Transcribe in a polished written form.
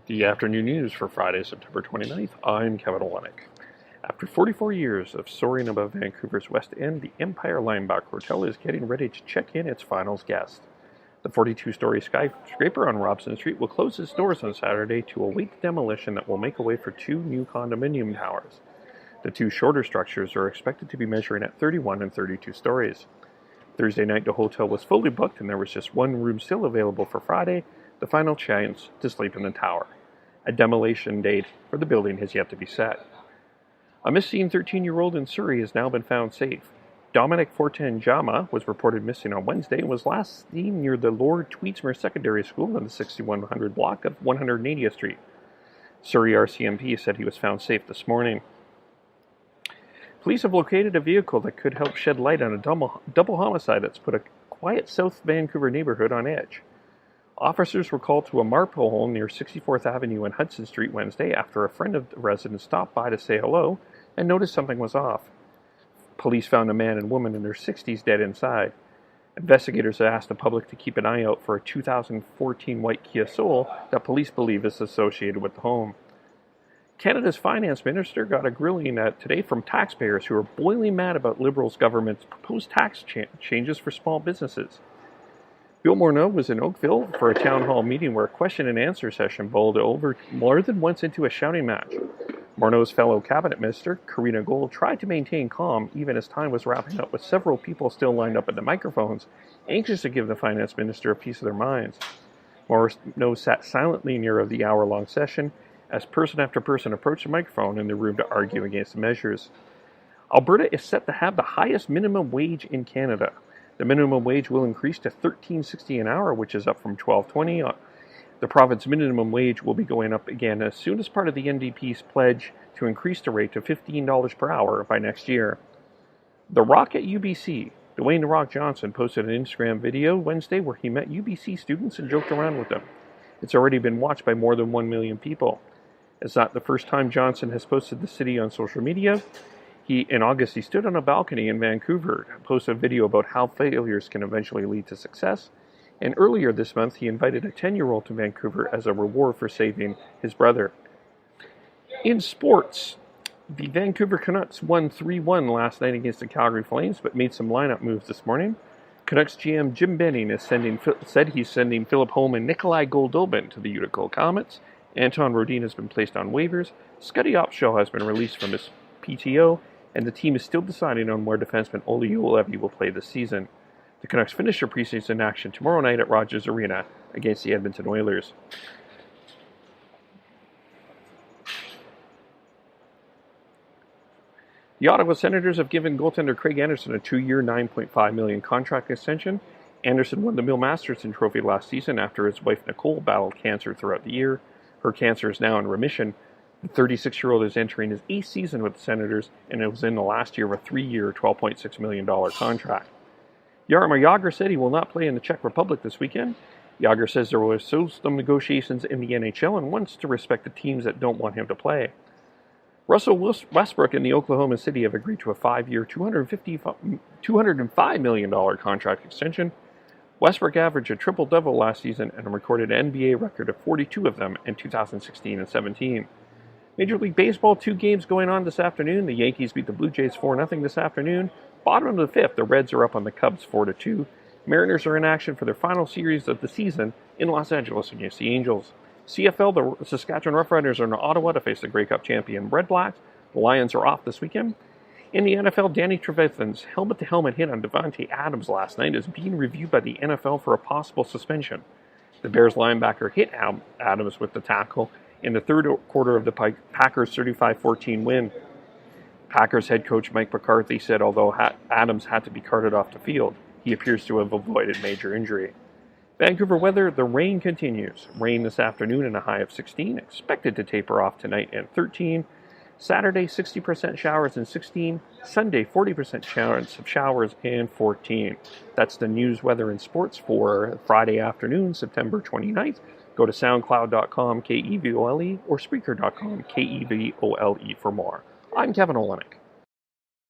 The afternoon news for Friday, September 29th. I'm Kevin Olenek. After 44 years of soaring above Vancouver's West End, the Empire Linebacker Hotel is getting ready to check in its finals guest. The 42-story skyscraper on Robson Street will close its doors on Saturday to await demolition that will make way for two new condominium towers. The two shorter structures are expected to be measuring at 31 and 32 stories. Thursday night, the hotel was fully booked and there was just one room still available for Friday, the final chance to sleep in the tower. A demolition date for the building has yet to be set. A missing 13-year-old in Surrey has now been found safe. Dominic Fortin-Jama was reported missing on Wednesday and was last seen near the Lord Tweedsmuir Secondary School in the 6100 block of 180th Street. Surrey RCMP said he was found safe this morning. Police have located a vehicle that could help shed light on a double homicide that's put a quiet South Vancouver neighborhood on edge. Officers were called to a marple hole near 64th Avenue and Hudson Street Wednesday after a friend of the resident stopped by to say hello and noticed something was off. Police found a man and woman in their 60s dead inside. Investigators asked the public to keep an eye out for a 2014 white Kia Soul that police believe is associated with the home. Canada's finance minister got a grilling today from taxpayers who are boiling mad about Liberals' government's proposed tax changes for small businesses. Bill Morneau was in Oakville for a town hall meeting where a question and answer session boiled over more than once into a shouting match. Morneau's fellow cabinet minister, Karina Gold, tried to maintain calm even as time was wrapping up with several people still lined up at the microphones, anxious to give the finance minister a piece of their minds. Morneau sat silently near the hour-long session as person after person approached the microphone in the room to argue against the measures. Alberta is set to have the highest minimum wage in Canada. The minimum wage will increase to $13.60 an hour, which is up from $12.20. The province's minimum wage will be going up again as soon as part of the NDP's pledge to increase the rate to $15 per hour by next year. The Rock at UBC, Dwayne "The Rock" Johnson, posted an Instagram video Wednesday where he met UBC students and joked around with them. It's already been watched by more than 1 million people. It's not the first time Johnson has posted the city on social media. In August, he stood on a balcony in Vancouver and posted a video about how failures can eventually lead to success. And earlier this month, he invited a 10-year-old to Vancouver as a reward for saving his brother. In sports, the Vancouver Canucks won 3-1 last night against the Calgary Flames, but made some lineup moves this morning. Canucks GM Jim Benning said he's sending Philip Holm and Nikolai Goldobin to the Utica Comets. Anton Rodin has been placed on waivers. Scotty Opshaw has been released from his PTO. And the team is still deciding on where defenseman Olli Juolevi will play this season. The Canucks finish their preseason action tomorrow night at Rogers Arena against the Edmonton Oilers. The Ottawa Senators have given goaltender Craig Anderson a 2-year, $9.5 million contract extension. Anderson won the Bill Masterton Trophy last season after his wife Nicole battled cancer throughout the year. Her cancer is now in remission. The 36-year-old is entering his 8th season with the Senators, and it was in the last year of a 3-year, $12.6 million contract. Jaromir Jagr said he will not play in the Czech Republic this weekend. Jagr says there were still some negotiations in the NHL and wants to respect the teams that don't want him to play. Russell Westbrook and the Oklahoma City have agreed to a 5-year, $205 million contract extension. Westbrook averaged a triple-double last season and recorded an NBA record of 42 of them in 2016 and 17. Major League Baseball, 2 games going on this afternoon. The Yankees beat the Blue Jays 4-0 this afternoon. Bottom of the 5th, the Reds are up on the Cubs 4-2. Mariners are in action for their final series of the season in Los Angeles against the Angels. CFL, the Saskatchewan Roughriders are in Ottawa to face the Grey Cup champion Red Blacks. The Lions are off this weekend. In the NFL, Danny Trevathan's helmet-to-helmet hit on Davante Adams last night is being reviewed by the NFL for a possible suspension. The Bears linebacker hit Adams with the tackle in the third quarter of the Packers' 35-14 win. Packers head coach Mike McCarthy said although Adams had to be carted off the field, he appears to have avoided major injury. Vancouver weather, the rain continues. Rain this afternoon and a high of 16, expected to taper off tonight and 13. Saturday, 60% showers and 16. Sunday, 40% chance of showers and 14. That's the news, weather, and sports for Friday afternoon, September 29th. Go to soundcloud.com, KEVOLE, or Spreaker.com, KEVOLE for more. I'm Kevin Olenek.